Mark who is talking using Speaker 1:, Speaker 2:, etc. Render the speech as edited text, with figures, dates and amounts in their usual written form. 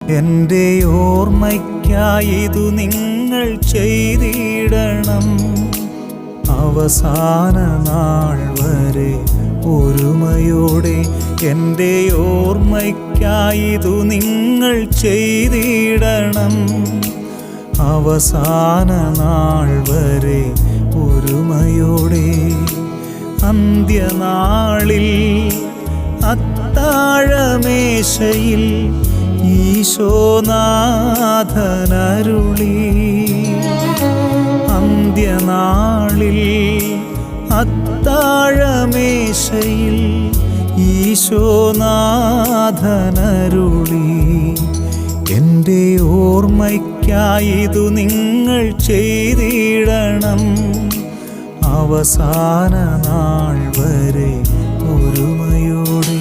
Speaker 1: എൻ്റെ ഓർമ്മയ്ക്കായിതു നിങ്ങൾ ചെയ്തിടണം. അവസാന നാൾ വരെ ഒരുമയോടെ എൻ്റെ ഓർമ്മയ്ക്കായിതു നിങ്ങൾ ചെയ്തിടണം. അവസാന നാൾ വരെ ഒരുമയോടെ. അന്ത്യനാളിൽ അത്താഴമേശയിൽ ഈശോനാഥനരുളി. അന്ത്യനാളിൽ അത്താഴമേശയിൽ ഈശോനാഥനരുളി. എൻ്റെ ഓർമ്മയ്ക്കായിതു നിങ്ങൾ ചെയ്തിടണം. അവസാന നാൾ വരെ ഒരുമയോടെ.